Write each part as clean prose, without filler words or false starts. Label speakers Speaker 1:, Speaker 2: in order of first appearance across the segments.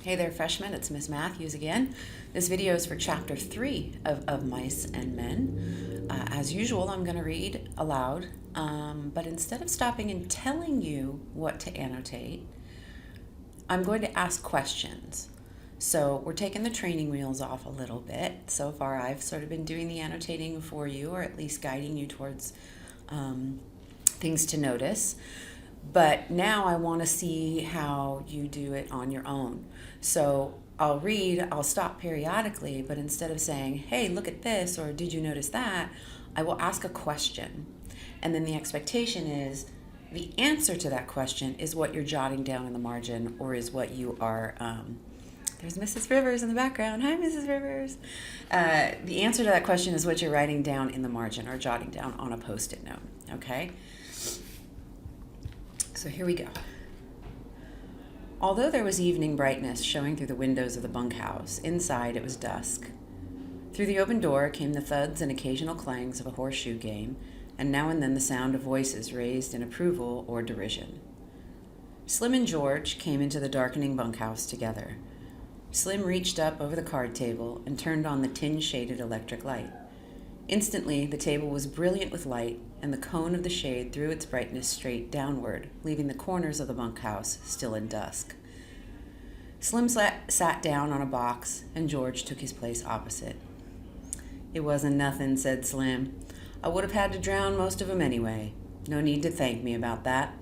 Speaker 1: Hey there, freshmen. It's Miss Matthews again. This video is for Chapter 3 of Mice and Men. As usual, I'm going to read aloud, but instead of stopping and telling you what to annotate, I'm going to ask questions. So we're taking the training wheels off a little bit. So far, I've sort of been doing the annotating for you, or at least guiding you towards things to notice. But now I want to see how you do it on your own. So I'll stop periodically, but instead of saying, hey, look at this, or did you notice that, I will ask a question. And then the expectation is the answer to that question is what you're jotting down in the margin, or is what you are, there's Mrs. Rivers in the background. Hi, Mrs. Rivers. The answer to that question is what you're writing down in the margin or jotting down on a Post-it note, okay? So here we go. Although there was evening brightness showing through the windows of the bunkhouse, inside it was dusk. Through the open door came the thuds and occasional clangs of a horseshoe game, and now and then the sound of voices raised in approval or derision. Slim and George came into the darkening bunkhouse together. Slim reached up over the card table and turned on the tin-shaded electric light. Instantly, the table was brilliant with light, and the cone of the shade threw its brightness straight downward, leaving the corners of the bunkhouse still in dusk. Slim sat down on a box, and George took his place opposite. "It wasn't nothing," said Slim. "I would have had to drown most of 'em anyway. No need to thank me about that."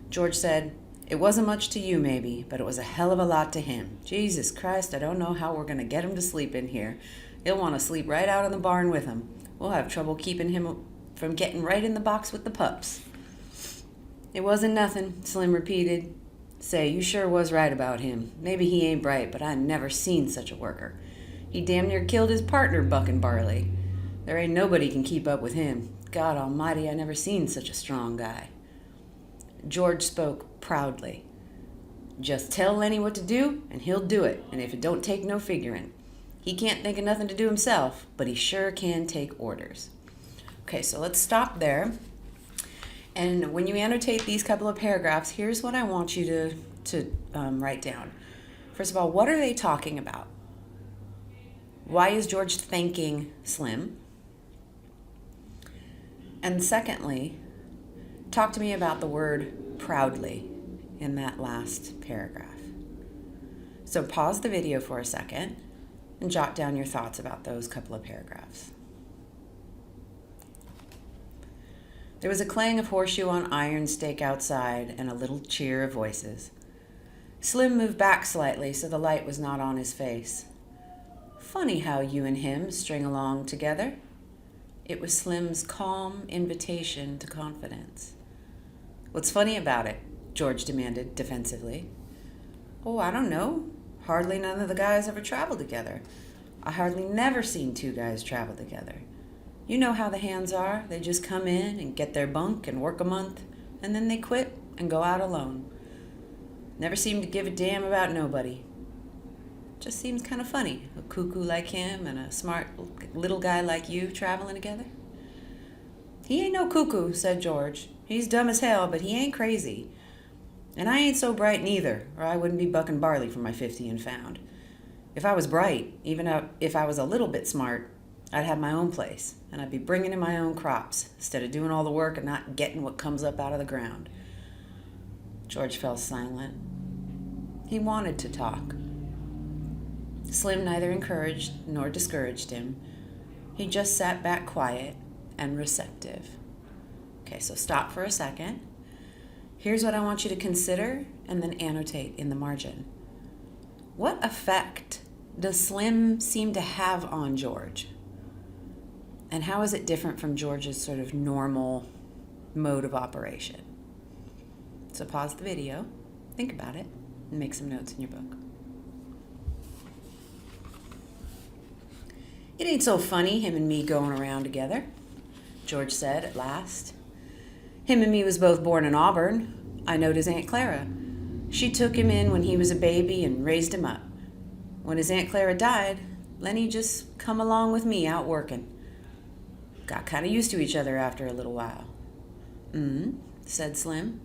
Speaker 1: George said, "It wasn't much to you, maybe, but it was a hell of a lot to him. Jesus Christ, I don't know how we're going to get him to sleep in here. He'll want to sleep right out in the barn with him. We'll have trouble keeping him from getting right in the box with the pups." "It wasn't nothing," Slim repeated. "Say, you sure was right about him. Maybe he ain't bright, but I never seen such a worker. He damn near killed his partner bucking barley. There ain't nobody can keep up with him. God almighty, I never seen such a strong guy." George spoke proudly. "Just tell Lenny what to do, and he'll do it, and if it don't take no figuring. He can't think of nothing to do himself, but he sure can take orders." Okay, so let's stop there. And when you annotate these couple of paragraphs, here's what I want you to write down. First of all, what are they talking about? Why is George thanking Slim? And secondly, talk to me about the word proudly in that last paragraph. So pause the video for a second and jot down your thoughts about those couple of paragraphs. There was a clang of horseshoe on iron stake outside and a little cheer of voices. Slim moved back slightly so the light was not on his face. "Funny how you and him string along together." It was Slim's calm invitation to confidence. "What's funny about it?" George demanded defensively. "Oh, I don't know. Hardly none of the guys ever travel together. I hardly never seen two guys travel together. You know how the hands are. They just come in and get their bunk and work a month, and then they quit and go out alone. Never seem to give a damn about nobody. Just seems kind of funny, a cuckoo like him and a smart little guy like you traveling together." "He ain't no cuckoo," said George. "He's dumb as hell, but he ain't crazy. And I ain't so bright neither, or I wouldn't be bucking barley for my 50 and found. If I was bright, even if I was a little bit smart, I'd have my own place, and I'd be bringing in my own crops, instead of doing all the work and not getting what comes up out of the ground." George fell silent. He wanted to talk. Slim neither encouraged nor discouraged him. He just sat back quiet and receptive. Okay, so stop for a second. Here's what I want you to consider and then annotate in the margin. What effect does Slim seem to have on George? And how is it different from George's sort of normal mode of operation? So pause the video, think about it, and make some notes in your book. "It ain't so funny, him and me going around together," George said at last. "Him and me was both born in Auburn. I knowed his Aunt Clara. She took him in when he was a baby and raised him up. When his Aunt Clara died, Lenny just come along with me out working. Got kind of used to each other after a little while." "Mm-hmm," said Slim.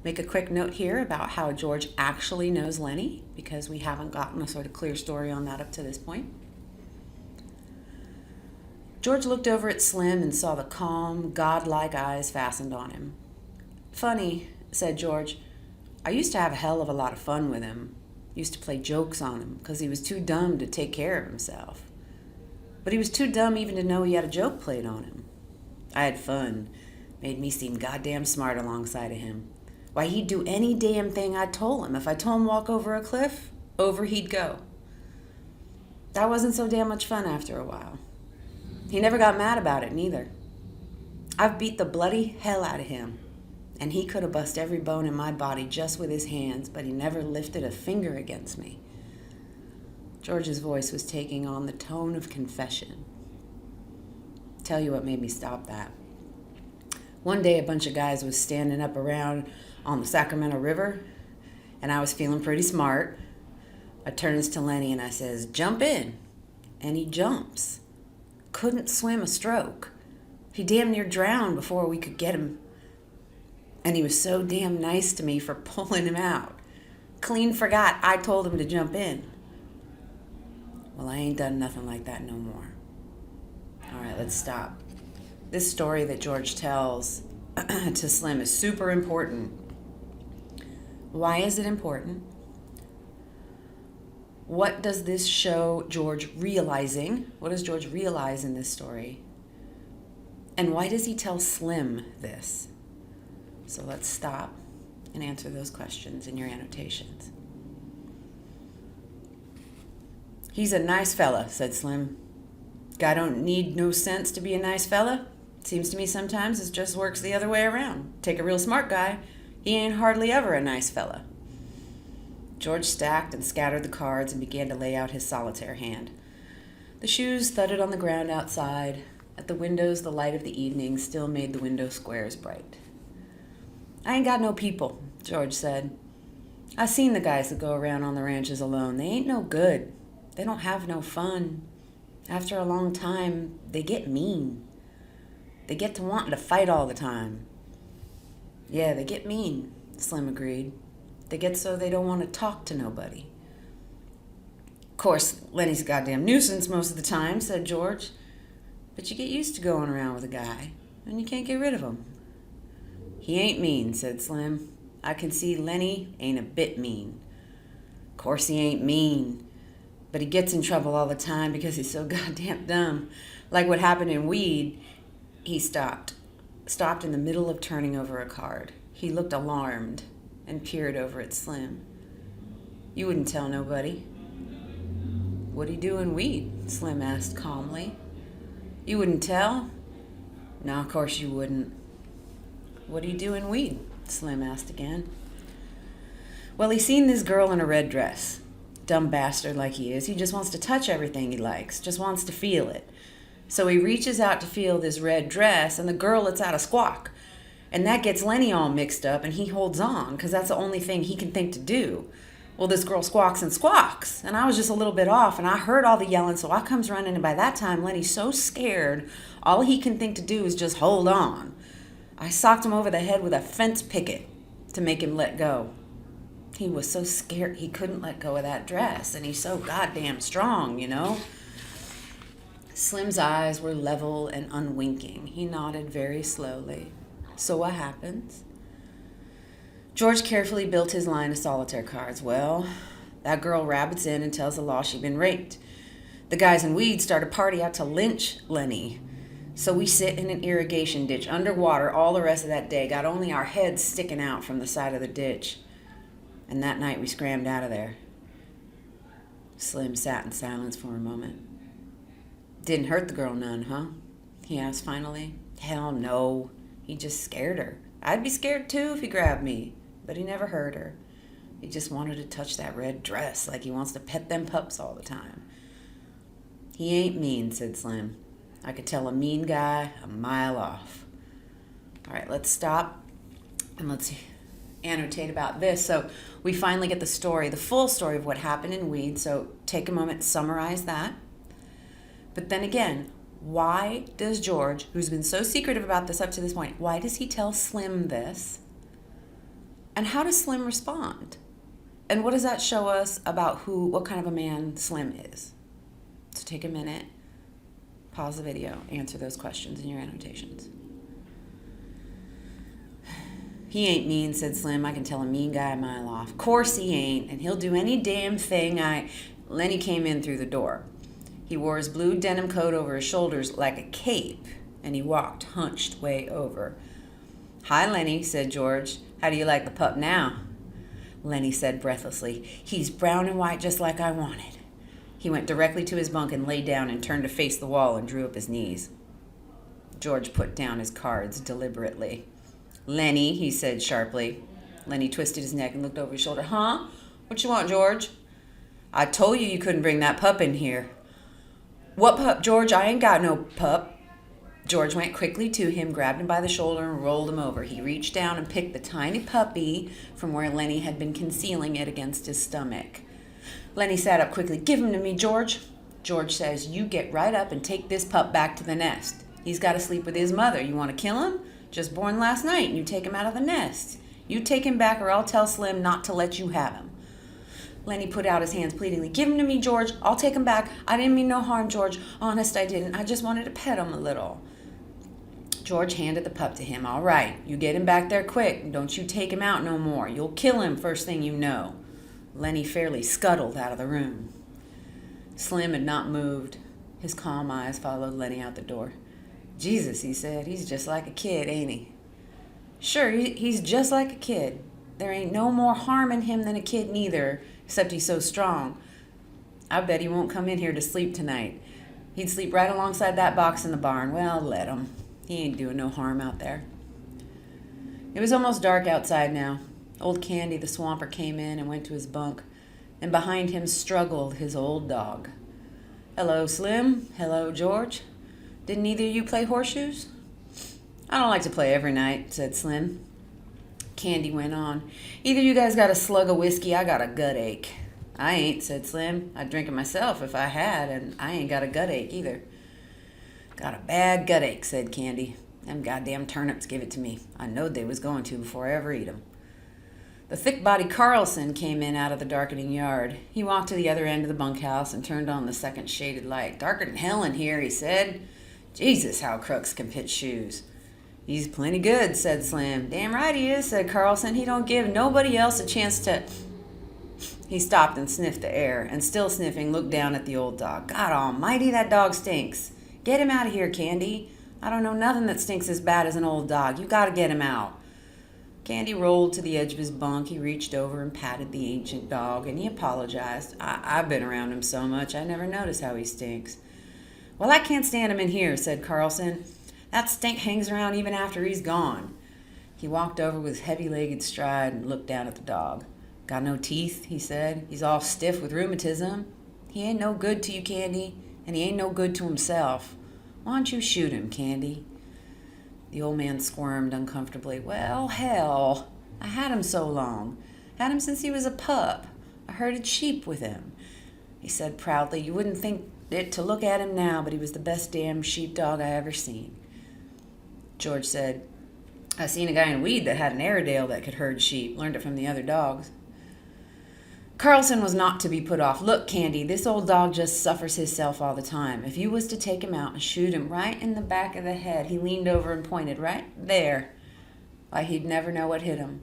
Speaker 1: Make a quick note here about how George actually knows Lenny, because we haven't gotten a sort of clear story on that up to this point. George looked over at Slim and saw the calm, godlike eyes fastened on him. "Funny," said George. "I used to have a hell of a lot of fun with him. Used to play jokes on him because he was too dumb to take care of himself. But he was too dumb even to know he had a joke played on him. I had fun. Made me seem goddamn smart alongside of him. Why, he'd do any damn thing I told him. If I told him walk over a cliff, over he'd go. That wasn't so damn much fun after a while. He never got mad about it, neither. I've beat the bloody hell out of him, and he could have bust every bone in my body just with his hands, but he never lifted a finger against me." George's voice was taking on the tone of confession. Tell you what made me stop that. One day a bunch of guys was standing up around on the Sacramento River, and I was feeling pretty smart. I turns to Lenny and I says, "Jump in." And he jumps. Couldn't swim a stroke. He damn near drowned before we could get him. And he was so damn nice to me for pulling him out. Clean forgot I told him to jump in. Well, I ain't done nothing like that no more. All right, let's stop. This story that George tells to Slim is super important. Why is it important? What does this show George realizing? What does George realize in this story? And why does he tell Slim this? So let's stop and answer those questions in your annotations. "He's a nice fella," said Slim. "Guy don't need no sense to be a nice fella. Seems to me sometimes it just works the other way around. Take a real smart guy, he ain't hardly ever a nice fella." George stacked and scattered the cards and began to lay out his solitaire hand. The shoes thudded on the ground outside. At the windows, the light of the evening still made the window squares bright. "I ain't got no people," George said. "I seen the guys that go around on the ranches alone. They ain't no good. They don't have no fun. After a long time, they get mean. They get to wanting to fight all the time." "Yeah, they get mean," Slim agreed. "They get so they don't want to talk to nobody." "Of course, Lenny's a goddamn nuisance most of the time," said George. "But you get used to going around with a guy, and you can't get rid of him." "He ain't mean," said Slim. "I can see Lenny ain't a bit mean." "Of course he ain't mean, but he gets in trouble all the time because he's so goddamn dumb. Like what happened in Weed." He stopped in the middle of turning over a card. He looked alarmed and peered over at Slim. "You wouldn't tell nobody." "What'd he do in Weed?" Slim asked calmly. "You wouldn't tell?" "No, of course you wouldn't." "What'd he do in Weed?" Slim asked again. "Well, he seen this girl in a red dress. Dumb bastard like he is, he just wants to touch everything he likes, just wants to feel it. So he reaches out to feel this red dress, and the girl lets out a squawk. And that gets Lenny all mixed up, and he holds on, because that's the only thing he can think to do. Well, this girl squawks and squawks, and I was just a little bit off, and I heard all the yelling, so I comes running, and by that time, Lenny's so scared, all he can think to do is just hold on. I socked him over the head with a fence picket to make him let go. He was so scared he couldn't let go of that dress, and he's so goddamn strong, you know." Slim's eyes were level and unwinking. He nodded very slowly. "So what happens?" George carefully built his line of solitaire cards. "Well, that girl rabbits in and tells the law she'd been raped. The guys in Weed start a party out to lynch Lenny. So we sit in an irrigation ditch underwater all the rest of that day, got only our heads sticking out from the side of the ditch. And that night we scrammed out of there." Slim sat in silence for a moment. "Didn't hurt the girl none, huh?" he asked finally. "Hell no. He just scared her. I'd be scared too if he grabbed me, but he never hurt her. He just wanted to touch that red dress like he wants to pet them pups all the time." "He ain't mean," said Slim. "I could tell a mean guy a mile off." All right, let's stop and let's annotate about this. So we finally get the story, the full story of what happened in Weed. So take a moment to summarize that. But then again, why does George, who's been so secretive about this up to this point, why does he tell Slim this? And how does Slim respond? And what does that show us about what kind of a man Slim is? So take a minute, pause the video, answer those questions in your annotations. He ain't mean, said Slim. I can tell a mean guy a mile off. Course he ain't, and he'll do any damn thing Lenny came in through the door. He wore his blue denim coat over his shoulders like a cape, and he walked hunched way over. Hi, Lenny, said George. How do you like the pup now? Lenny said breathlessly, he's brown and white just like I wanted. He went directly to his bunk and lay down and turned to face the wall and drew up his knees. George put down his cards deliberately. Lenny, he said sharply. Lenny twisted his neck and looked over his shoulder. Huh? What you want, George? I told you couldn't bring that pup in here. What pup, George? I ain't got no pup. George went quickly to him, grabbed him by the shoulder, and rolled him over. He reached down and picked the tiny puppy from where Lenny had been concealing it against his stomach. Lenny sat up quickly. Give him to me, George. George says, you get right up and take this pup back to the nest. He's got to sleep with his mother. You want to kill him? Just born last night, and you take him out of the nest. You take him back or I'll tell Slim not to let you have him. Lenny put out his hands pleadingly. Give him to me, George. I'll take him back. I didn't mean no harm, George. Honest, I didn't. I just wanted to pet him a little. George handed the pup to him. All right, you get him back there quick. Don't you take him out no more. You'll kill him first thing you know. Lenny fairly scuttled out of the room. Slim had not moved. His calm eyes followed Lenny out the door. Jesus, he said, he's just like a kid, ain't he? Sure, he's just like a kid. There ain't no more harm in him than a kid neither, except he's so strong. I bet he won't come in here to sleep tonight. He'd sleep right alongside that box in the barn. Well, let him. He ain't doing no harm out there. It was almost dark outside now. Old Candy, the swamper, came in and went to his bunk, and behind him struggled his old dog. Hello, Slim. Hello, George. Didn't either of you play horseshoes? I don't like to play every night, said Slim. Candy went on. Either you guys got a slug of whiskey, I got a gut ache. I ain't, said Slim. I'd drink it myself if I had, and I ain't got a gut ache either. Got a bad gut ache, said Candy. Them goddamn turnips give it to me. I knowed they was going to before I ever eat 'em. The thick-bodied Carlson came in out of the darkening yard. He walked to the other end of the bunkhouse and turned on the second shaded light. Darker than hell in here, he said. Jesus, how crooks can pitch shoes. He's plenty good, said Slim. Damn right he is, said Carlson. He don't give nobody else a chance to... He stopped and sniffed the air, and still sniffing, looked down at the old dog. God almighty, that dog stinks. Get him out of here, Candy. I don't know nothing that stinks as bad as an old dog. You gotta get him out. Candy rolled to the edge of his bunk. He reached over and patted the ancient dog, and he apologized. I've been around him so much, I never noticed how he stinks. Well, I can't stand him in here, said Carlson. That stink hangs around even after he's gone. He walked over with heavy-legged stride and looked down at the dog. Got no teeth, he said. He's all stiff with rheumatism. He ain't no good to you, Candy, and he ain't no good to himself. Why don't you shoot him, Candy? The old man squirmed uncomfortably. Well, hell, I had him so long. Had him since he was a pup. I herded sheep with him. He said proudly, you wouldn't think it to look at him now, but he was the best damn sheepdog I ever seen. George said, I seen a guy in Weed that had an Airedale that could herd sheep. Learned it from the other dogs. Carlson was not to be put off. Look, Candy, this old dog just suffers himself all the time. If you was to take him out and shoot him right in the back of the head, he leaned over and pointed right there. Why, he'd never know what hit him.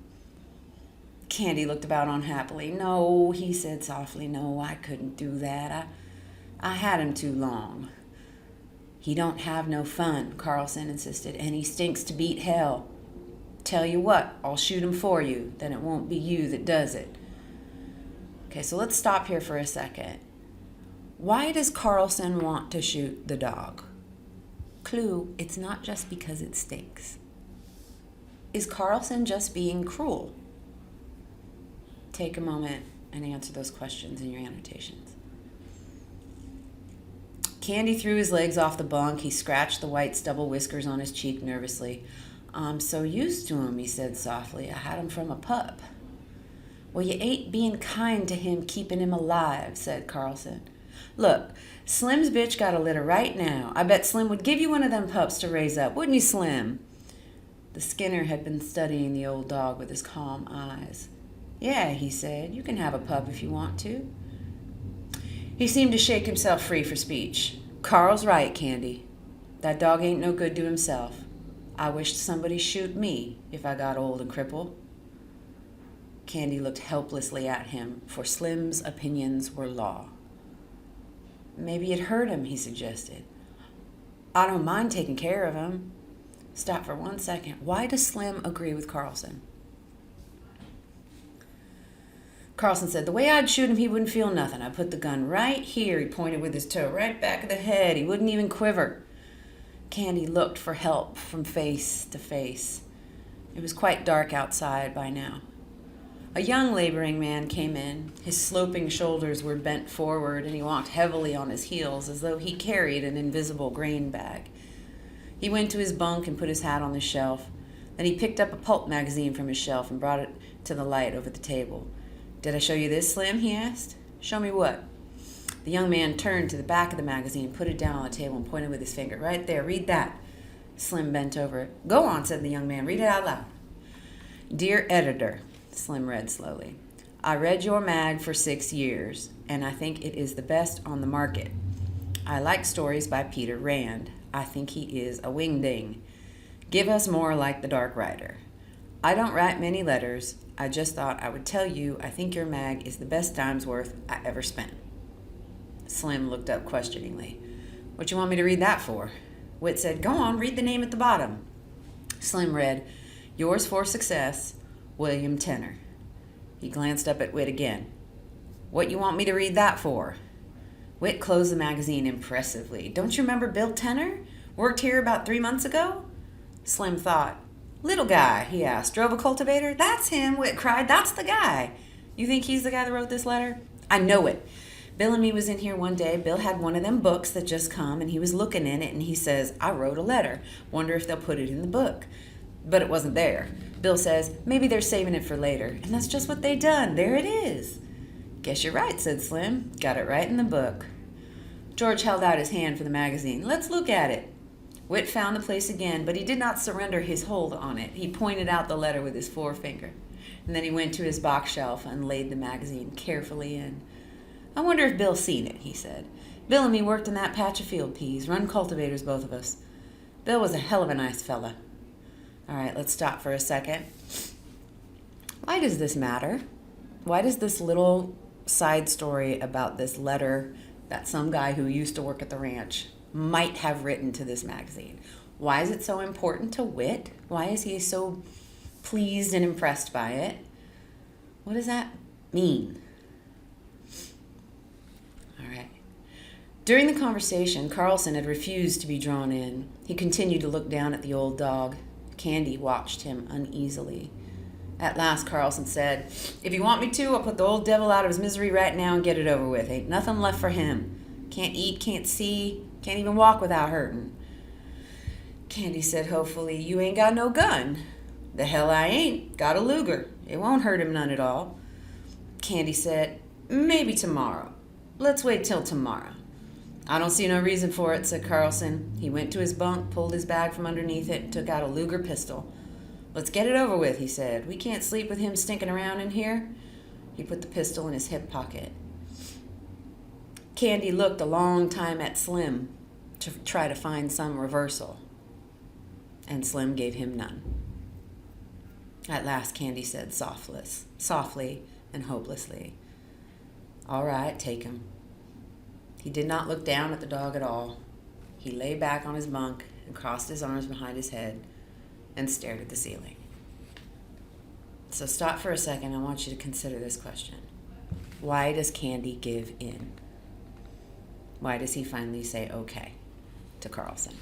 Speaker 1: Candy looked about unhappily. No, he said softly, no, I couldn't do that. I had him too long. He don't have no fun, Carlson insisted, and he stinks to beat hell. Tell you what, I'll shoot him for you, then it won't be you that does it. Okay, so let's stop here for a second. Why does Carlson want to shoot the dog? Clue, it's not just because it stinks. Is Carlson just being cruel? Take a moment and answer those questions in your annotations. Candy threw his legs off the bunk. He scratched the white stubble whiskers on his cheek nervously. I'm so used to him, he said softly. I had him from a pup. Well, you ain't being kind to him keeping him alive, said Carlson. Look, Slim's bitch got a litter right now. I bet Slim would give you one of them pups to raise up, wouldn't you, Slim? The Skinner had been studying the old dog with his calm eyes. "Yeah," he said, "you can have a pup if you want to." He seemed to shake himself free for speech. "Carl's right, Candy. That dog ain't no good to himself. I wished somebody'd shoot me if I got old and crippled." Candy looked helplessly at him, for Slim's opinions were law. "Maybe it hurt him," he suggested. "I don't mind taking care of him." Stop for 1 second. Why does Slim agree with Carlson? Carlson said, "The way I'd shoot him, he wouldn't feel nothing. I'd put the gun right here." He pointed with his toe, "right back of the head. He wouldn't even quiver." Candy looked for help from face to face. It was quite dark outside by now. A young laboring man came in. His sloping shoulders were bent forward, and he walked heavily on his heels as though he carried an invisible grain bag. He went to his bunk and put his hat on the shelf. Then he picked up a pulp magazine from his shelf and brought it to the light over the table. "Did I show you this, Slim?" he asked. "Show me what?" The young man turned to the back of the magazine, put it down on the table, and pointed with his finger. "Right there, read that." Slim bent over it. "Go on," said the young man. "Read it out loud." "Dear Editor," Slim read slowly, "I read your mag for 6 years, and I think it is the best on the market. I like stories by Peter Rand. I think he is a wingding. Give us more like The Dark Rider. I don't write many letters. I just thought I would tell you I think your mag is the best time's worth I ever spent." Slim looked up questioningly. "What you want me to read that for?" Whit said, "Go on, read the name at the bottom." Slim read, "Yours for success, William Tenner." He glanced up at Whit again. "What you want me to read that for?" Whit closed the magazine impressively. "Don't you remember Bill Tenner? Worked here about 3 months ago?" Slim thought. "Little guy?" he asked. "Drove a cultivator?" "That's him," Whit cried. "That's the guy." "You think he's the guy that wrote this letter?" "I know it. Bill and me was in here one day. Bill had one of them books that just come, and he was looking in it, and he says, 'I wrote a letter. Wonder if they'll put it in the book.' But it wasn't there. Bill says, 'Maybe they're saving it for later.' And that's just what they done. There it is." "Guess you're right," said Slim. "Got it right in the book." George held out his hand for the magazine. "Let's look at it." Whit found the place again, but he did not surrender his hold on it. He pointed out the letter with his forefinger, and then he went to his box shelf and laid the magazine carefully in. "I wonder if Bill's seen it," he said. "Bill and me worked in that patch of field peas, run cultivators, both of us. Bill was a hell of a nice fella." All right, let's stop for a second. Why does this matter? Why does this little side story about this letter that some guy who used to work at the ranch might have written to this magazine? Why is it so important to Whit? Why is he so pleased and impressed by it? What does that mean? All right. During the conversation, Carlson had refused to be drawn in. He continued to look down at the old dog. Candy watched him uneasily. At last, Carlson said, "If you want me to, I'll put the old devil out of his misery right now and get it over with. Ain't nothing left for him. Can't eat, can't see, can't even walk without hurting." Candy said hopefully, "You ain't got no gun." "The hell I ain't. Got a Luger. It won't hurt him none at all." Candy said, "Maybe tomorrow. Let's wait till tomorrow." "I don't see no reason for it," said Carlson. He went to his bunk, pulled his bag from underneath it, and took out a Luger pistol. "Let's get it over with," he said. "We can't sleep with him stinking around in here." He put the pistol in his hip pocket. Candy looked a long time at Slim to try to find some reversal, and Slim gave him none. At last, Candy said softly and hopelessly, "All right, take him." He did not look down at the dog at all. He lay back on his bunk and crossed his arms behind his head and stared at the ceiling. So stop for a second. I want you to consider this question. Why does Candy give in? Why does he finally say okay to Carlson?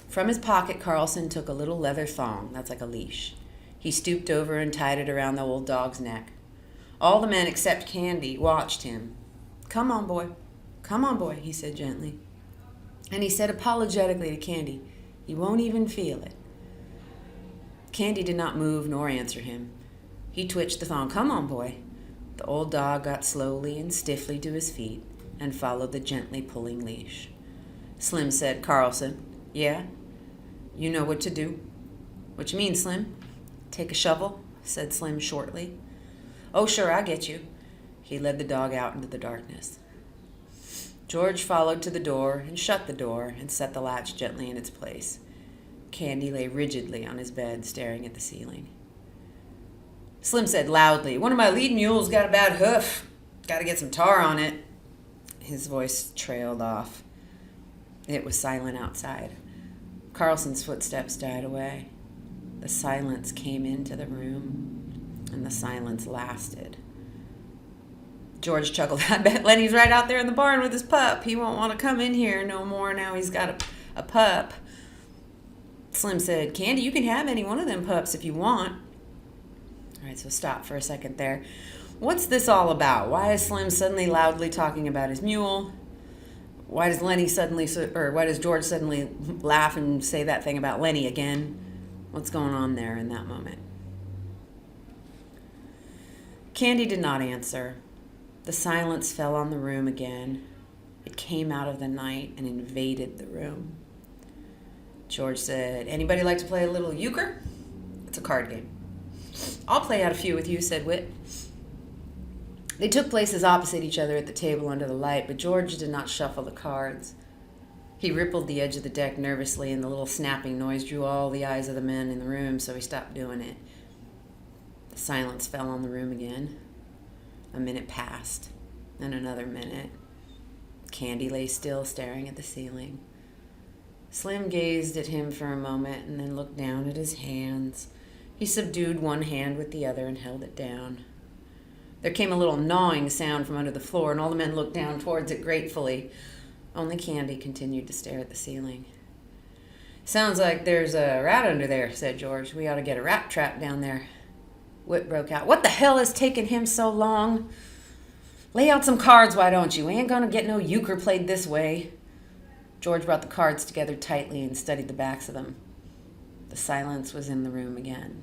Speaker 1: From his pocket, Carlson took a little leather thong, that's like a leash. He stooped over and tied it around the old dog's neck. All the men except Candy watched him. Come on, boy, he said gently. And he said apologetically to Candy, "You won't even feel it." Candy did not move nor answer him. He twitched the thong. "Come on, boy." The old dog got slowly and stiffly to his feet and followed the gently pulling leash. Slim said, "Carlson." "Yeah?" You know what to do. What you mean, Slim? Take a shovel, said Slim shortly. Oh, sure, I get you. He led the dog out into the darkness. George followed to the door and shut the door and set the latch gently in its place. Candy lay rigidly on his bed, staring at the ceiling. Slim said loudly, "One of my lead mules got a bad hoof. Got to get some tar on it." His voice trailed off. It was silent outside. Carlson's footsteps died away. The silence came into the room, and the silence lasted. George chuckled. "I bet Lenny's right out there in the barn with his pup. He won't want to come in here no more now he's got a pup." Slim said, "Candy, you can have any one of them pups if you want." All right, so stop for a second there. What's this all about? Why is Slim suddenly loudly talking about his mule? Why does George suddenly laugh and say that thing about Lenny again? What's going on there in that moment? Candy did not answer. The silence fell on the room again. It came out of the night and invaded the room. George said, "Anybody like to play a little euchre? It's a card game." "I'll play out a few with you," said Whit. They took places opposite each other at the table under the light, but George did not shuffle the cards. He rippled the edge of the deck nervously, and the little snapping noise drew all the eyes of the men in the room, so he stopped doing it. The silence fell on the room again. A minute passed, and another minute. Candy lay still, staring at the ceiling. Slim gazed at him for a moment and then looked down at his hands. He subdued one hand with the other and held it down. There came a little gnawing sound from under the floor, and all the men looked down towards it gratefully. Only Candy continued to stare at the ceiling. "Sounds like there's a rat under there," said George. "We ought to get a rat trap down there." Whit broke out, "What the hell has taken him so long? Lay out some cards, why don't you? We ain't gonna get no euchre played this way." George brought the cards together tightly and studied the backs of them. The silence was in the room again.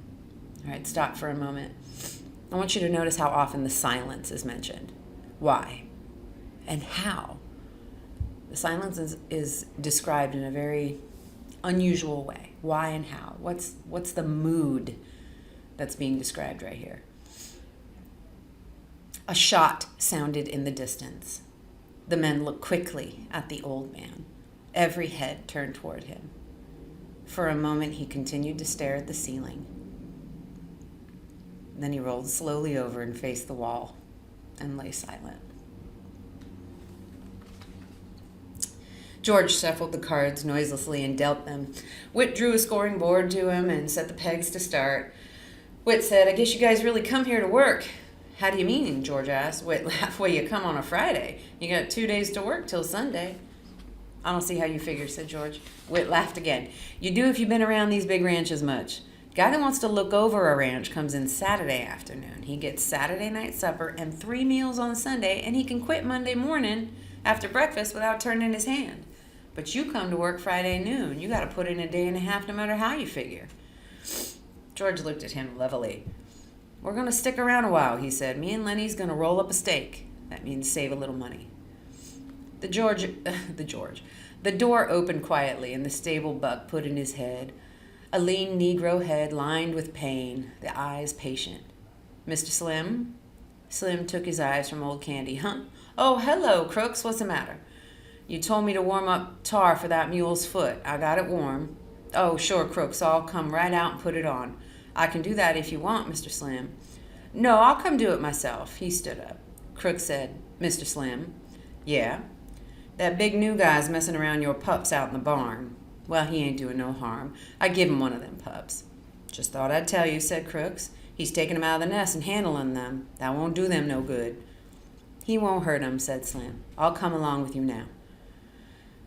Speaker 1: All right, stop for a moment. I want you to notice how often the silence is mentioned. Why? And how? The silence is described in a very unusual way. Why and how? What's the mood that's being described right here? A shot sounded in the distance. The men looked quickly at the old man. Every head turned toward him. For a moment, he continued to stare at the ceiling. Then he rolled slowly over and faced the wall and lay silent. George shuffled the cards noiselessly and dealt them. Whit drew a scoring board to him and set the pegs to start. Whit said, "I guess you guys really come here to work." "How do you mean?" George asked. Whit laughed. "Well, you come on a Friday. You got 2 days to work till Sunday." "I don't see how you figure," said George. Whit laughed again. "You do if you've been around these big ranches much. Guy that wants to look over a ranch comes in Saturday afternoon. He gets Saturday night supper and 3 meals on Sunday, and he can quit Monday morning after breakfast without turning his hand. But you come to work Friday noon. You got to put in a day and a half no matter how you figure." George looked at him levelly. "We're going to stick around a while," he said. "Me and Lenny's going to roll up a steak. That means save a little money." The door opened quietly, and the stable buck put in his head. A lean Negro head lined with pain, the eyes patient. "Mr. Slim?" Slim took his eyes from old Candy. "Huh? Oh, hello, Crooks. What's the matter?" "You told me to warm up tar for that mule's foot. I got it warm." "Oh, sure, Crooks. I'll come right out and put it on." "I can do that if you want, Mr. Slim." "No, I'll come do it myself." He stood up. Crooks said, "Mr. Slim?" "Yeah?" "That big new guy's messing around your pups out in the barn." "Well, he ain't doing no harm. I give him one of them pups." "Just thought I'd tell you," said Crooks. "He's taking them out of the nest and handling them. That won't do them no good." "He won't hurt them," said Slim. "I'll come along with you now."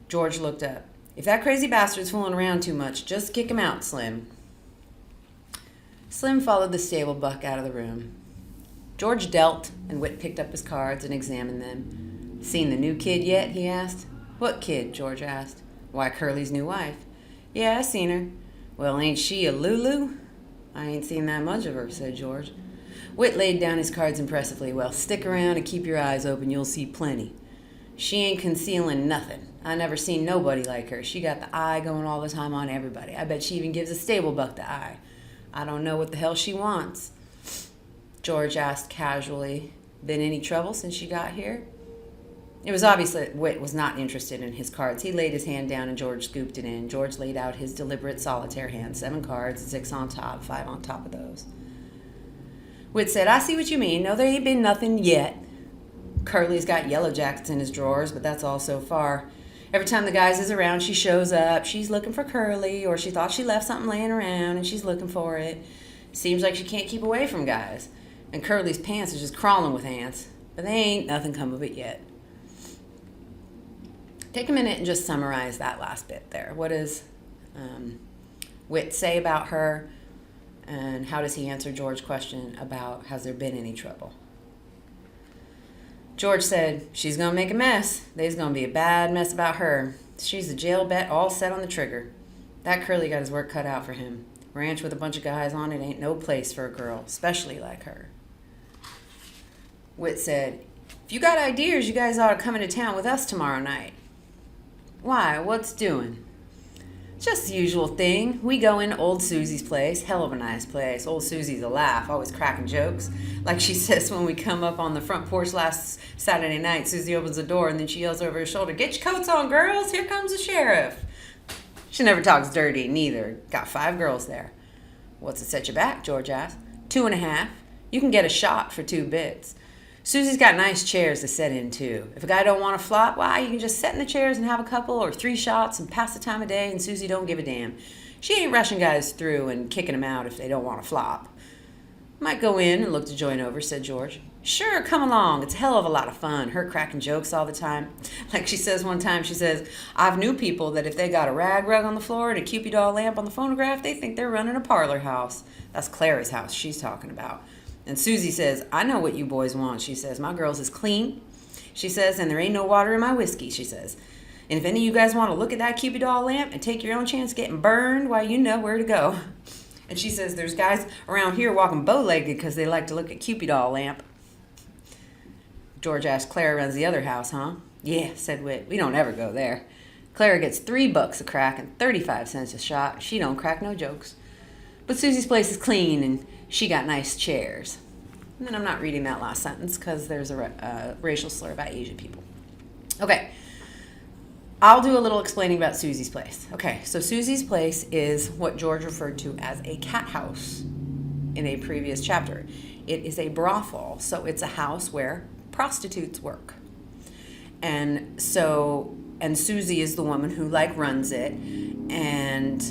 Speaker 1: George looked up. "If that crazy bastard's fooling around too much, just kick him out, Slim." Slim followed the stable buck out of the room. George dealt, and Whit picked up his cards and examined them. "Seen the new kid yet?" he asked. "What kid?" George asked. "Why, Curly's new wife." "Yeah, I seen her." "Well, ain't she a Lulu?" "I ain't seen that much of her," said George. Whit laid down his cards impressively. "Well, stick around and keep your eyes open. You'll see plenty." She ain't concealing nothing. I never seen nobody like her. She got the eye going all the time on everybody. I bet she even gives a stable buck the eye. I don't know what the hell she wants. George asked casually. Been any trouble since she got here? It was obvious that Whit was not interested in his cards. He laid his hand down and George scooped it in. George laid out his deliberate solitaire hand. 7 cards, 6 on top, 5 on top of those. Whit said, I see what you mean. No, there ain't been nothing yet. Curly's got yellow jackets in his drawers, but that's all so far. Every time the guys is around, she shows up. She's looking for Curly, or she thought she left something laying around and she's looking for it. Seems like she can't keep away from guys. And Curly's pants are just crawling with ants. But they ain't nothing come of it yet. Take a minute and just summarize that last bit there. What does Whit say about her? And how does he answer George's question about has there been any trouble? George said, she's going to make a mess. There's going to be a bad mess about her. She's a jail bet all set on the trigger. That Curly got his work cut out for him. Ranch with a bunch of guys on it ain't no place for a girl, especially like her. Whit said, if you got ideas, you guys ought to come into town with us tomorrow night. Why? What's doing? Just the usual thing. We go in old Susie's place. Hell of a nice place. Old Susie's a laugh, always cracking jokes. Like she says when we come up on the front porch last Saturday night, Susie opens the door and then she yells over her shoulder, get your coats on, girls. Here comes the sheriff. She never talks dirty, neither. Got 5 girls there. What's it set you back? George asked. 2.5. You can get a shot for 2 bits. Susie's got nice chairs to sit in, too. If a guy don't want to flop, why, you can just sit in the chairs and have a couple or 3 shots and pass the time of day, and Susie don't give a damn. She ain't rushing guys through and kicking them out if they don't want to flop. Might go in and look to join over, said George. Sure, come along. It's a hell of a lot of fun. Her cracking jokes all the time. Like she says one time, she says, I've knew people that if they got a rag rug on the floor and a Cupid doll lamp on the phonograph, they think they're running a parlor house. That's Clara's house she's talking about. And Susie says, I know what you boys want, she says. My girls is clean, she says, and there ain't no water in my whiskey, she says. And if any of you guys want to look at that Cupid doll lamp and take your own chance getting burned, why, you know where to go. And she says, there's guys around here walking bow-legged because they like to look at Cupid doll lamp. George asked, Clara runs the other house, huh? Yeah, said Whit. We don't ever go there. Clara gets $3 a crack and 35 cents a shot. She don't crack no jokes. But Susie's place is clean and she got nice chairs. And then I'm not reading that last sentence because there's a racial slur about Asian people. Okay. I'll do a little explaining about Susie's place. Okay, so Susie's place is what George referred to as a cat house in a previous chapter. It is a brothel, so it's a house where prostitutes work. And Susie is the woman who runs it. And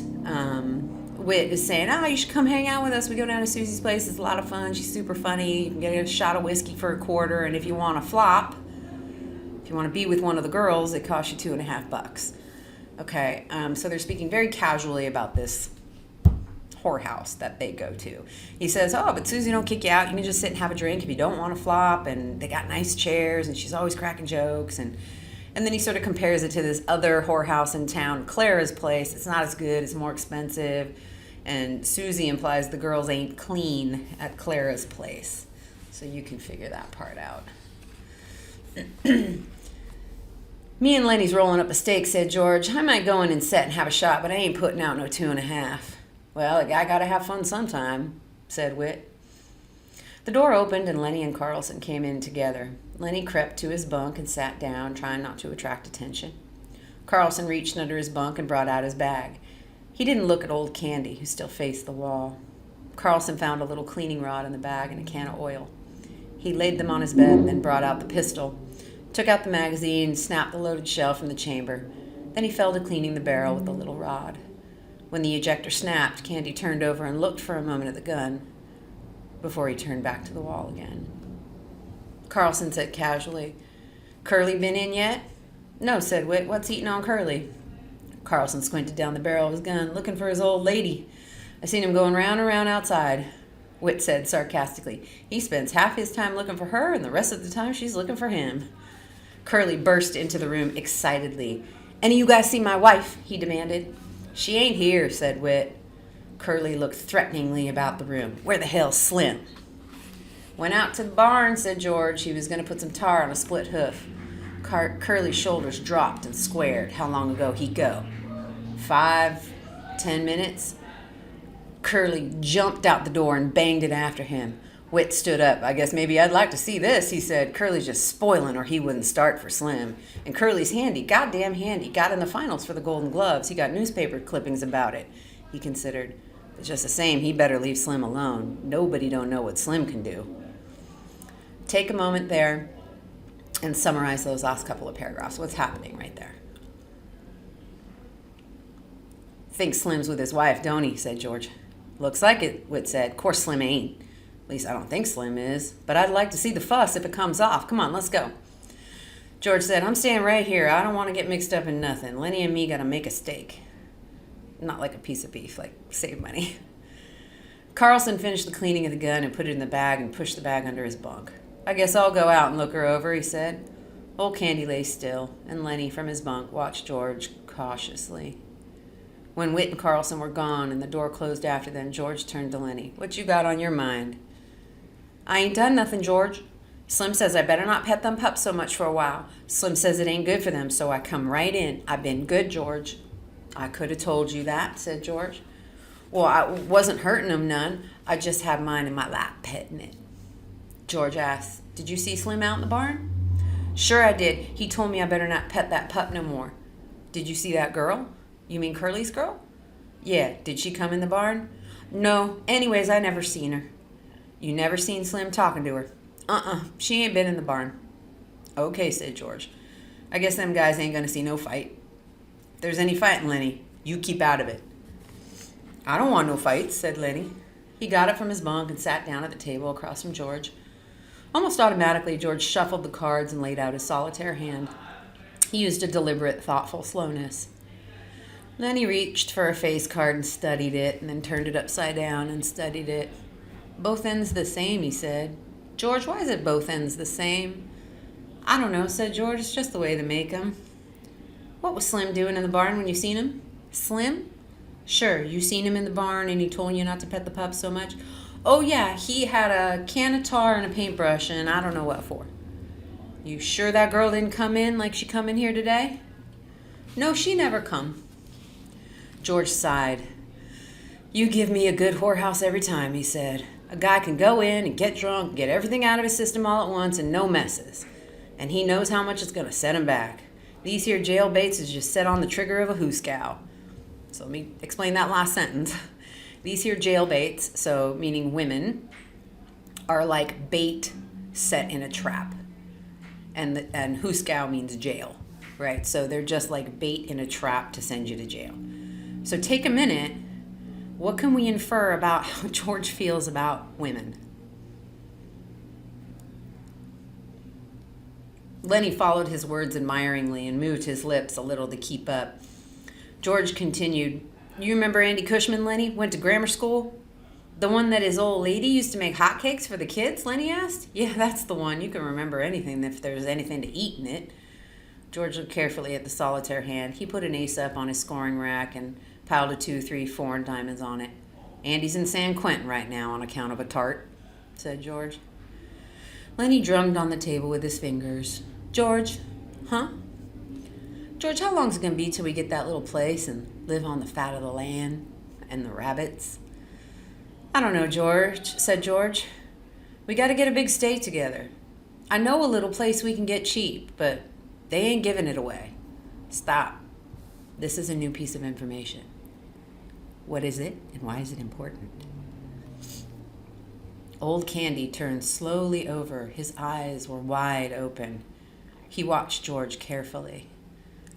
Speaker 1: Whit is saying, you should come hang out with us. We go down to Susie's place. It's a lot of fun. She's super funny. You can get a shot of whiskey for a quarter. And if you want to flop, if you want to be with one of the girls, it costs you $2.50. Okay, so they're speaking very casually about this whorehouse that they go to. He says, but Susie don't kick you out. You can just sit and have a drink if you don't want to flop. And they got nice chairs, and she's always cracking jokes. And then he sort of compares it to this other whorehouse in town, Clara's place. It's not as good. It's more expensive. And Susie implies the girls ain't clean at Clara's place. So you can figure that part out. Me and Lenny's rolling up a steak, said George. I might go in and set and have a shot, but I ain't putting out no 2.5. Well, a guy gotta have fun sometime, said Whit. The door opened and Lenny and Carlson came in together. Lenny crept to his bunk and sat down, trying not to attract attention. Carlson reached under his bunk and brought out his bag. He didn't look at old Candy, who still faced the wall. Carlson found a little cleaning rod in the bag and a can of oil. He laid them on his bed and then brought out the pistol, took out the magazine, snapped the loaded shell from the chamber. Then he fell to cleaning the barrel with the little rod. When the ejector snapped, Candy turned over and looked for a moment at the gun before he turned back to the wall again. Carlson said casually, Curly been in yet? No, said Whit. What's eating on Curly? Carlson squinted down the barrel of his gun, looking for his old lady. I seen him going round and round outside. Whit said sarcastically, he spends half his time looking for her and the rest of the time she's looking for him. Curly burst into the room excitedly. Any of you guys see my wife? He demanded. She ain't here, said Whit. Curly looked threateningly about the room. Where the hell's Slim? Went out to the barn, said George. He was going to put some tar on a split hoof. Curly's shoulders dropped and squared. How long ago he'd go? 5, 10 minutes? Curly jumped out the door and banged it after him. Whit stood up. I guess maybe I'd like to see this, he said. Curly's just spoiling or he wouldn't start for Slim. And Curly's handy, goddamn handy. Got in the finals for the Golden Gloves. He got newspaper clippings about it. He considered. But just the same, he better leave Slim alone. Nobody don't know what Slim can do. Take a moment there and summarize those last couple of paragraphs. What's happening right there? Think Slim's with his wife, don't he? Said George. Looks like it, Whit said. Course Slim ain't. At least I don't think Slim is. But I'd like to see the fuss if it comes off. Come on, let's go. George said, I'm staying right here. I don't want to get mixed up in nothing. Lenny and me got to make a steak. Not like a piece of beef, like save money. Carlson finished the cleaning of the gun and put it in the bag and pushed the bag under his bunk. I guess I'll go out and look her over, he said. Old Candy lay still, and Lenny from his bunk watched George cautiously. When Whit and Carlson were gone and the door closed after them, George turned to Lenny. What you got on your mind? I ain't done nothing, George. Slim says I better not pet them pups so much for a while. Slim says it ain't good for them, so I come right in. I've been good, George. I could have told you that, said George. Well, I wasn't hurting them none. I just had mine in my lap, petting it. George asked, did you see Slim out in the barn? Sure I did. He told me I better not pet that pup no more. Did you see that girl? You mean Curly's girl? Yeah. Did she come in the barn? No. Anyways, I never seen her. You never seen Slim talking to her? She ain't been in the barn. Okay, said George. I guess them guys ain't gonna see no fight. If there's any fighting, Lenny, you keep out of it. I don't want no fights, said Lenny. He got up from his bunk and sat down at the table across from George. Almost automatically, George shuffled the cards and laid out his solitaire hand. He used a deliberate, thoughtful slowness. Lenny reached for a face card and studied it, and then turned it upside down and studied it. Both ends the same, he said. George, why is it both ends the same? I don't know, said George. It's just the way they make 'em. What was Slim doing in the barn when you seen him? Slim? Sure, you seen him in the barn and he told you not to pet the pups so much? Oh, yeah, he had a can of tar and a paintbrush and I don't know what for. You sure that girl didn't come in like she come in here today? No, she never come. George sighed. You give me a good whorehouse every time, he said. A guy can go in and get drunk, get everything out of his system all at once and no messes. And he knows how much it's going to set him back. These here jail baits is just set on the trigger of a hooscow. So let me explain that last sentence. These here jail baits, so meaning women, are like bait set in a trap. And hooscow means jail, right? So they're just like bait in a trap to send you to jail. So take a minute. What can we infer about how George feels about women? Lenny followed his words admiringly and moved his lips a little to keep up. George continued, you remember Andy Cushman, Lenny? Went to grammar school? The one that his old lady used to make hotcakes for the kids, Lenny asked. Yeah, that's the one. You can remember anything if there's anything to eat in it. George looked carefully at the solitaire hand. He put an ace up on his scoring rack and piled a 2, 3, 4 and diamonds on it. Andy's in San Quentin right now on account of a tart, said George. Lenny drummed on the table with his fingers. George, huh? George, how long's it going to be till we get that little place and live on the fat of the land and the rabbits? I don't know, George, said George. We got to get a big stake together. I know a little place we can get cheap, but they ain't giving it away. Stop. This is a new piece of information. What is it and why is it important? Old Candy turned slowly over. His eyes were wide open. He watched George carefully.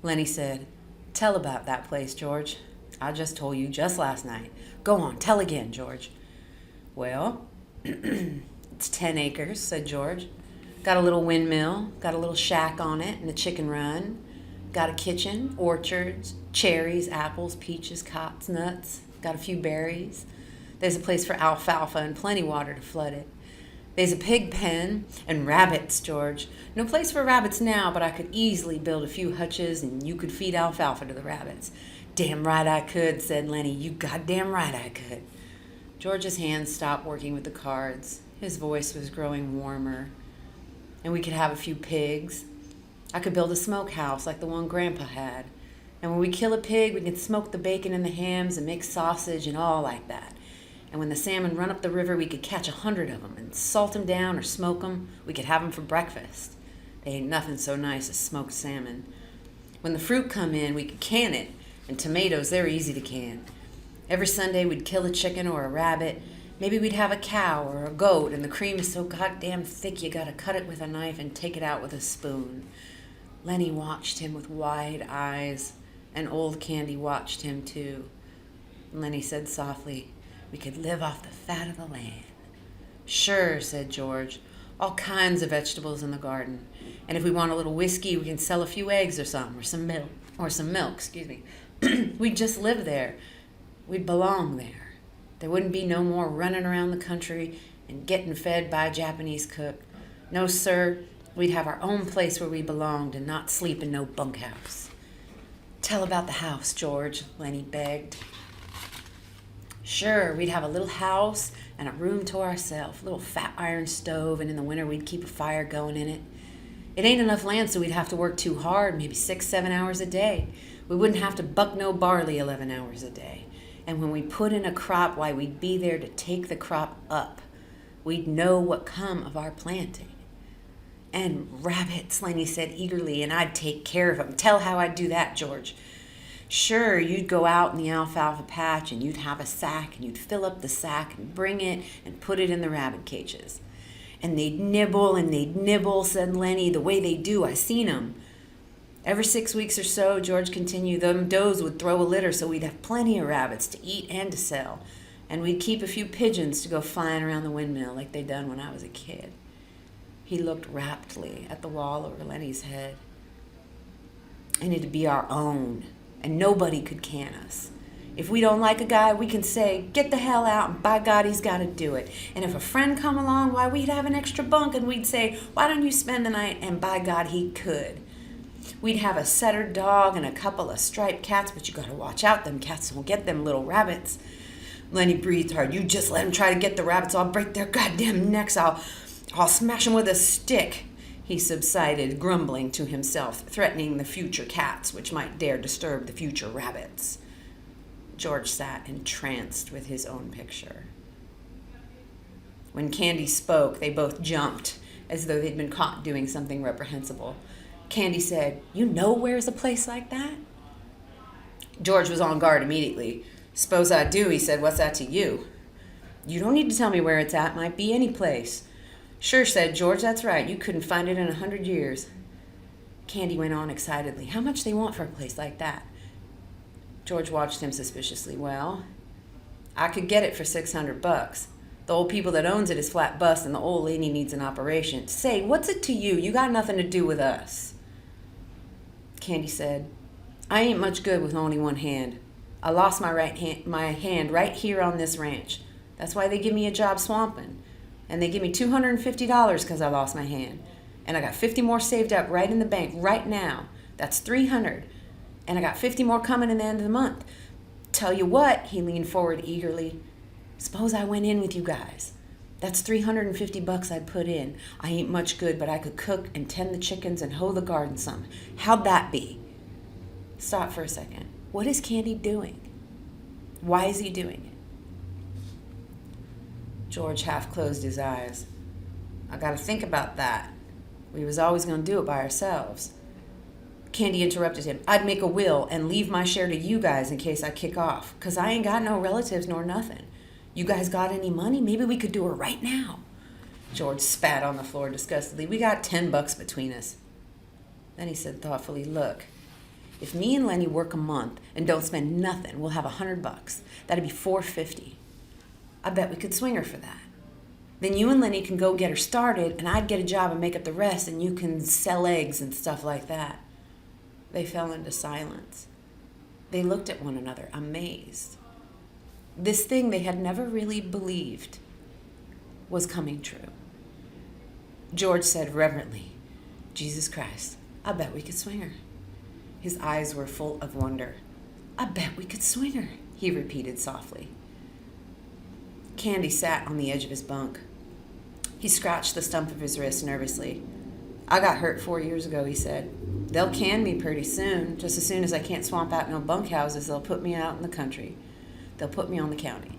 Speaker 1: Lenny said, tell about that place, George. I just told you just last night. Go on, tell again, George. Well, it's 10 acres, said George. Got a little windmill, got a little shack on it and a chicken run. Got a kitchen, orchards, cherries, apples, peaches, cots, nuts. Got a few berries. There's a place for alfalfa and plenty water to flood it. There's a pig pen and rabbits, George. No place for rabbits now, but I could easily build a few hutches and you could feed alfalfa to the rabbits. Damn right I could, said Lenny. You goddamn right I could. George's hands stopped working with the cards. His voice was growing warmer. And we could have a few pigs. I could build a smokehouse like the one Grandpa had. And when we kill a pig, we can smoke the bacon and the hams and make sausage and all like that. And when the salmon run up the river, we could catch 100 of them and salt them down or smoke them. We could have them for breakfast. They ain't nothing so nice as smoked salmon. When the fruit come in, we could can it. And tomatoes, they're easy to can. Every Sunday, we'd kill a chicken or a rabbit. Maybe we'd have a cow or a goat, and the cream is so goddamn thick you gotta cut it with a knife and take it out with a spoon. Lenny watched him with wide eyes, and old Candy watched him too. Lenny said softly, "We could live off the fat of the land." "Sure," said George. "All kinds of vegetables in the garden. And if we want a little whiskey, we can sell a few eggs or something, or some milk, excuse me. We'd just live there. We'd belong there. There wouldn't be no more running around the country and getting fed by a Japanese cook. No, sir, we'd have our own place where we belonged and not sleep in no bunkhouse." "Tell about the house, George," Lenny begged. "Sure, we'd have a little house and a room to ourselves, a little fat iron stove, and in the winter we'd keep a fire going in it. It ain't enough land, so we'd have to work too hard, maybe 6-7 hours a day. We wouldn't have to buck no barley 11 hours a day. And when we put in a crop, why, we'd be there to take the crop up. We'd know what come of our planting." "And rabbits," Lenny said eagerly, "and I'd take care of them. Tell how I'd do that, George." "Sure, you'd go out in the alfalfa patch, and you'd have a sack, and you'd fill up the sack and bring it and put it in the rabbit cages. And they'd nibble, said Lenny, "the way they do. I seen 'em. Every 6 weeks or so," George continued, "them does would throw a litter, so we'd have plenty of rabbits to eat and to sell. And we'd keep a few pigeons to go flying around the windmill like they done when I was a kid." He looked raptly at the wall over Lenny's head. "And it'd be our own, and nobody could can us. If we don't like a guy, we can say, 'Get the hell out,' and by God, he's got to do it. And if a friend come along, why, we'd have an extra bunk, and we'd say, 'Why don't you spend the night?' And by God, he could. We'd have a setter dog and a couple of striped cats, but you got to watch out. Them cats won't get them little rabbits." Lenny breathed hard. "You just let them try to get the rabbits. I'll break their goddamn necks. I'll smash them with a stick." He subsided, grumbling to himself, threatening the future cats, which might dare disturb the future rabbits. George sat entranced with his own picture. When Candy spoke, they both jumped, as though they'd been caught doing something reprehensible. Candy said, "You know where's a place like that?" George was on guard immediately. "Suppose I do," he said. "What's that to you?" "You don't need to tell me where it's at. Might be any place." "Sure," said George. "That's right. You couldn't find it in 100 years. Candy went on excitedly. "How much they want for a place like that?" George watched him suspiciously. "Well, I could get it for $600. The old people that owns it is flat bust, and the old lady needs an operation. Say, what's it to you? You got nothing to do with us." Candy said, "I ain't much good with only one hand. I lost my hand right here on this ranch. That's why they give me a job swamping. And they give me $250 because I lost my hand. And I got 50 more saved up right in the bank right now. That's 300. And I got 50 more coming in the end of the month. Tell you what," he leaned forward eagerly, "suppose I went in with you guys. That's $350 I'd put in. I ain't much good, but I could cook and tend the chickens and hoe the garden some. How'd that be?" Stop for a second. What is Candy doing? Why is he doing it? George half closed his eyes. "I got to think about that. We was always going to do it by ourselves." Candy interrupted him. "I'd make a will and leave my share to you guys in case I kick off, 'cause I ain't got no relatives nor nothing. You guys got any money? Maybe we could do it right now." George spat on the floor disgustedly. "We got $10 between us." Then he said thoughtfully, "Look, if me and Lenny work a month and don't spend nothing, we'll have $100. That'd be $450. I bet we could swing her for that. Then you and Lenny can go get her started, and I'd get a job and make up the rest, and you can sell eggs and stuff like that." They fell into silence. They looked at one another, amazed. This thing they had never really believed was coming true. George said reverently, "Jesus Christ, I bet we could swing her." His eyes were full of wonder. "I bet we could swing her," he repeated softly. Candy sat on the edge of his bunk. He scratched the stump of his wrist nervously. I got hurt 4 years ago, he said. They'll can me pretty soon. Just as soon as I can't swamp out no bunkhouses, they'll put me out in the country. They'll put me on the county.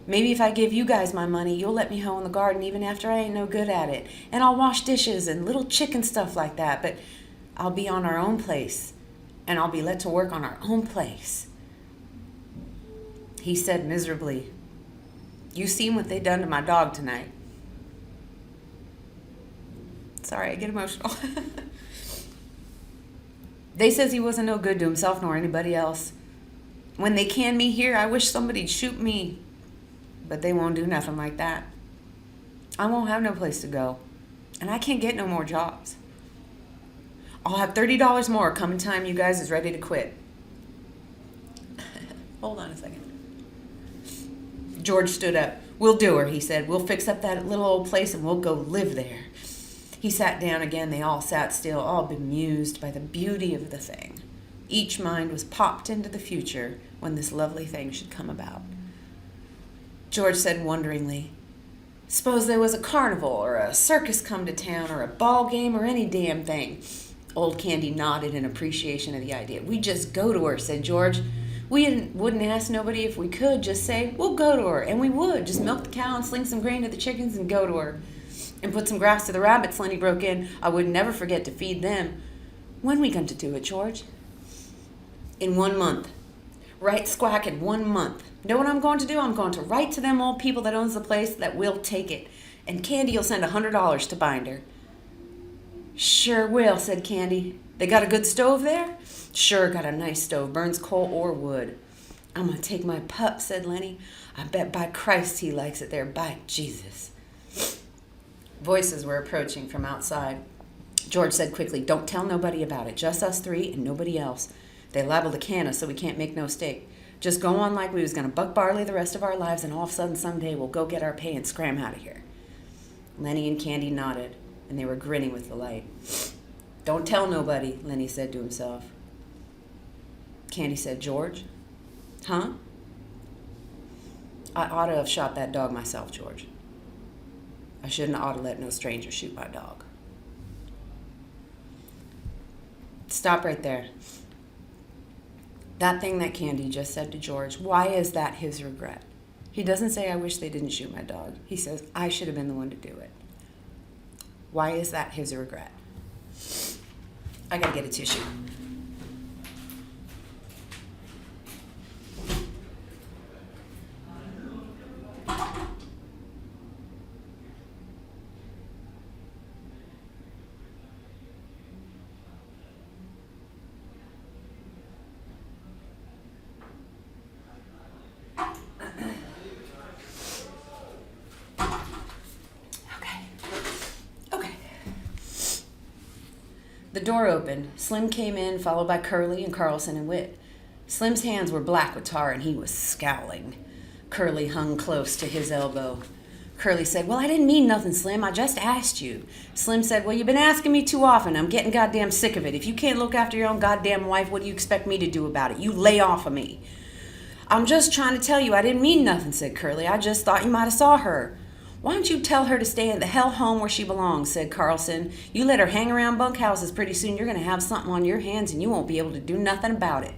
Speaker 1: Maybe if I give you guys my money, you'll let me hoe in the garden even after I ain't no good at it. And I'll wash dishes and little chicken stuff like that. But I'll be on our own place. And I'll be let to work on our own place. He said miserably, "You seen what they done to my dog tonight." Sorry, I get emotional. They says he wasn't no good to himself nor anybody else. When they can me here, I wish somebody'd shoot me. But they won't do nothing like that. I won't have no place to go. And I can't get no more jobs. I'll have $30 more coming time you guys is ready to quit. Hold on a second. George stood up. "We'll do her," he said. "We'll fix up that little old place and we'll go live there." He sat down again. They all sat still, all bemused by the beauty of the thing. Each mind was popped into the future when this lovely thing should come about. George said wonderingly, "Suppose there was a carnival or a circus come to town or a ball game or any damn thing." Old Candy nodded in appreciation of the idea. "We just go to her," said George. "We wouldn't ask nobody if we could. Just say, we'll go to her." And we would. Just milk the cow and sling some grain to the chickens and go to her. "And put some grass to the rabbits," Lenny broke in. "I would never forget to feed them." "When we going to do it, George?" "In 1 month. Right squack in 1 month. Know what I'm going to do? I'm going to write to them old people that owns the place that will take it. And Candy'll send $100 to bind her." "Sure will," said Candy. "They got a good stove there?" "Sure, got a nice stove. Burns coal or wood." "I'm going to take my pup," said Lenny. "I bet by Christ he likes it there. By Jesus." Voices were approaching from outside. George said quickly, "Don't tell nobody about it. Just us three and nobody else. They liable to can us so we can't make no stake. Just go on like we was going to buck barley the rest of our lives, and all of a sudden someday we'll go get our pay and scram out of here." Lenny and Candy nodded, and they were grinning with delight. "Don't tell nobody," Lenny said to himself. Candy said, "George?" "Huh?" "I ought to have shot that dog myself, George. I shouldn't ought to let no stranger shoot my dog." Stop right there. That thing that Candy just said to George, why is that his regret? He doesn't say, "I wish they didn't shoot my dog." He says, "I should have been the one to do it." Why is that his regret? I gotta get a tissue. The door opened. Slim came in, followed by Curly and Carlson and Whit. Slim's hands were black with tar, and he was scowling. Curly hung close to his elbow. Curly said, "Well, I didn't mean nothing, Slim. I just asked you." Slim said, "Well, you've been asking me too often. I'm getting goddamn sick of it. If you can't look after your own goddamn wife, what do you expect me to do about it? You lay off of me." "I'm just trying to tell you I didn't mean nothing," said Curly. "I just thought you might have saw her." "Why don't you tell her to stay in the hell home where she belongs," said Carlson. "You let her hang around bunkhouses, pretty soon you're going to have something on your hands and you won't be able to do nothing about it."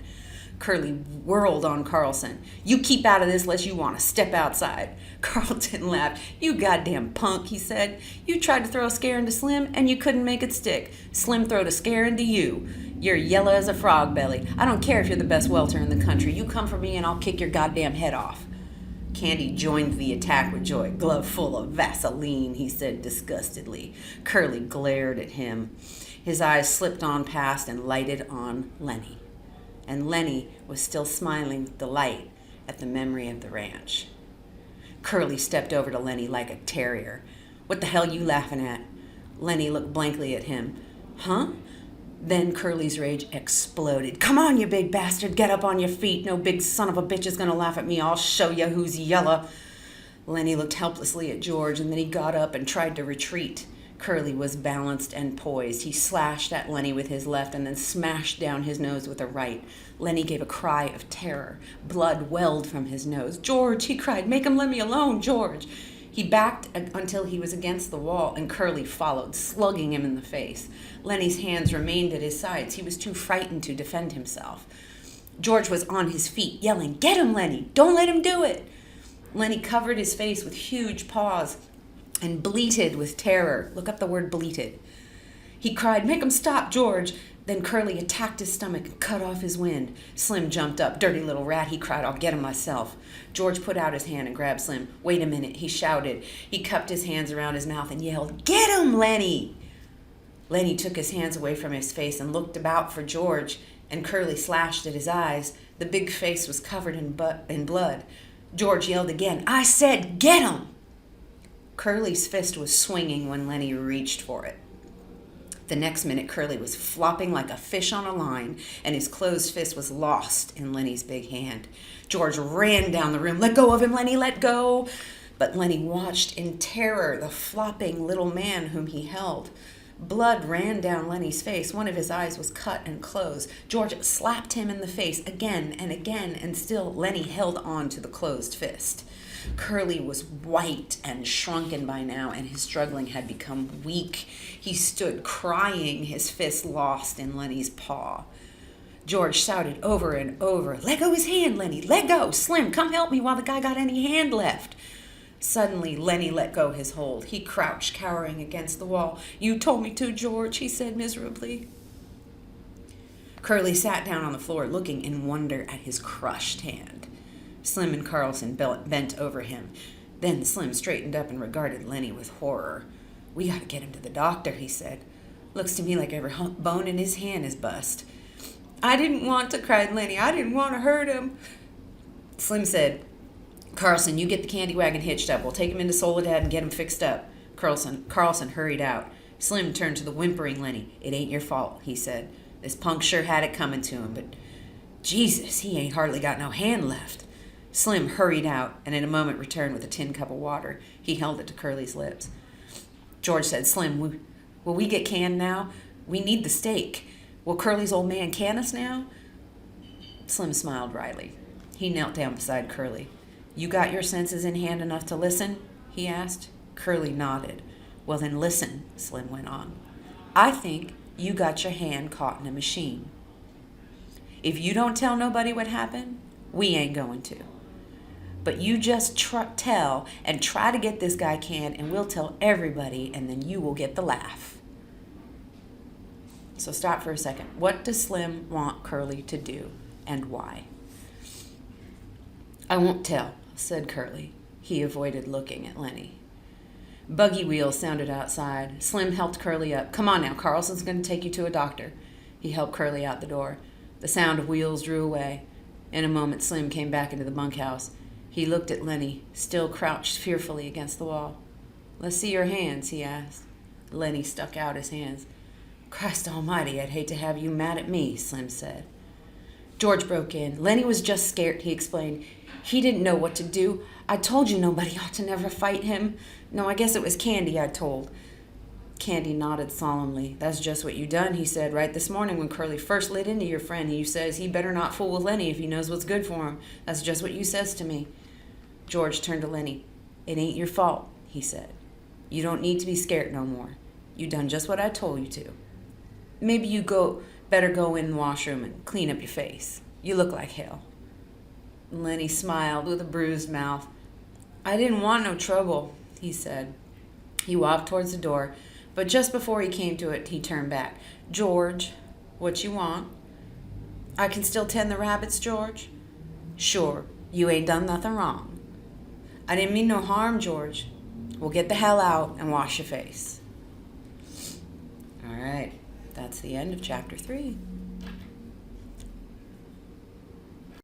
Speaker 1: Curly whirled on Carlson. "You keep out of this unless you want to step outside." Carlton laughed. "You goddamn punk," he said. "You tried to throw a scare into Slim and you couldn't make it stick. Slim throwed a scare into you. You're yellow as a frog belly. I don't care if you're the best welter in the country. You come for me and I'll kick your goddamn head off." Candy joined the attack with joy. "Glove full of Vaseline," he said disgustedly. Curly glared at him. His eyes slipped on past and lighted on Lenny. And Lenny was still smiling with delight at the memory of the ranch. Curly stepped over to Lenny like a terrier. "What the hell you laughing at?" Lenny looked blankly at him. "Huh?" Then Curly's rage exploded. "Come on, you big bastard. Get up on your feet. No big son of a bitch is going to laugh at me. I'll show you who's yellow." Lenny looked helplessly at George, and then he got up and tried to retreat. Curly was balanced and poised. He slashed at Lenny with his left and then smashed down his nose with a right. Lenny gave a cry of terror. Blood welled from his nose. "George," he cried, "make him let me alone, George." He backed until he was against the wall, and Curly followed, slugging him in the face. Lenny's hands remained at his sides. He was too frightened to defend himself. George was on his feet, yelling, "Get him, Lenny! Don't let him do it!" Lenny covered his face with huge paws and bleated with terror. Look up the word bleated. He cried, "Make him stop, George!" Then Curly attacked his stomach and cut off his wind. Slim jumped up. "Dirty little rat," he cried. "I'll get him myself." George put out his hand and grabbed Slim. "Wait a minute," he shouted. He cupped his hands around his mouth and yelled, "Get him, Lenny!" Lenny took his hands away from his face and looked about for George, and Curly slashed at his eyes. The big face was covered in blood. George yelled again, "I said, get him!" Curly's fist was swinging when Lenny reached for it. The next minute, Curly was flopping like a fish on a line, and his closed fist was lost in Lenny's big hand. George ran down the room. "Let go of him, Lenny, let go!" But Lenny watched in terror the flopping little man whom he held. Blood ran down Lenny's face. One of his eyes was cut and closed. George slapped him in the face again, and still Lenny held on to the closed fist. Curly was white and shrunken by now, and his struggling had become weak. He stood crying, his fist lost in Lenny's paw. George shouted over and over, "Let go his hand, Lenny, let go! Slim, come help me while the guy got any hand left." Suddenly, Lenny let go his hold. He crouched, cowering against the wall. "You told me to, George," he said miserably. Curly sat down on the floor, looking in wonder at his crushed hand. Slim and Carlson bent over him. Then Slim straightened up and regarded Lenny with horror. "We gotta get him to the doctor," he said. "Looks to me like every bone in his hand is bust." "I didn't want to," cried Lenny. "I didn't want to hurt him." Slim said, "Carlson, you get the candy wagon hitched up. We'll take him into Soledad and get him fixed up." Carlson hurried out. Slim turned to the whimpering Lenny. "It ain't your fault," he said. "This punk sure had it coming to him, but Jesus, he ain't hardly got no hand left." Slim hurried out and in a moment returned with a tin cup of water. He held it to Curly's lips. George said, "Slim, will we get canned now? We need the steak. Will Curly's old man can us now?" Slim smiled wryly. He knelt down beside Curly. "You got your senses in hand enough to listen?" he asked. Curly nodded. "Well, then listen," Slim went on. "I think you got your hand caught in a machine. If you don't tell nobody what happened, we ain't going to. But you just tell and try to get this guy canned, and we'll tell everybody, and then you will get the laugh." So stop for a second. What does Slim want Curly to do, and why? "I won't tell," said Curly. He avoided looking at Lenny. Buggy wheels sounded outside. Slim helped Curly up. "Come on now, Carlson's going to take you to a doctor." He helped Curly out the door. The sound of wheels drew away. In a moment, Slim came back into the bunkhouse. He looked at Lenny, still crouched fearfully against the wall. "Let's see your hands," he asked. Lenny stuck out his hands. "Christ almighty, I'd hate to have you mad at me," Slim said. George broke in. "Lenny was just scared," he explained. "He didn't know what to do. I told you nobody ought to never fight him. No, I guess it was Candy I told." Candy nodded solemnly. "That's just what you done," he said. "Right this morning when Curly first lit into your friend, you says he better not fool with Lenny if he knows what's good for him. That's just what you says to me." George turned to Lenny. "It ain't your fault," he said. "You don't need to be scared no more. You done just what I told you to. Maybe you better go in the washroom and clean up your face. You look like hell." Lenny smiled with a bruised mouth. "I didn't want no trouble," he said. He walked towards the door, but just before he came to it, he turned back. "George, what you want?" "I can still tend the rabbits, George?" "Sure, you ain't done nothing wrong." "I didn't mean no harm, George." "Well, get the hell out and wash your face." All right, that's the end of chapter 3.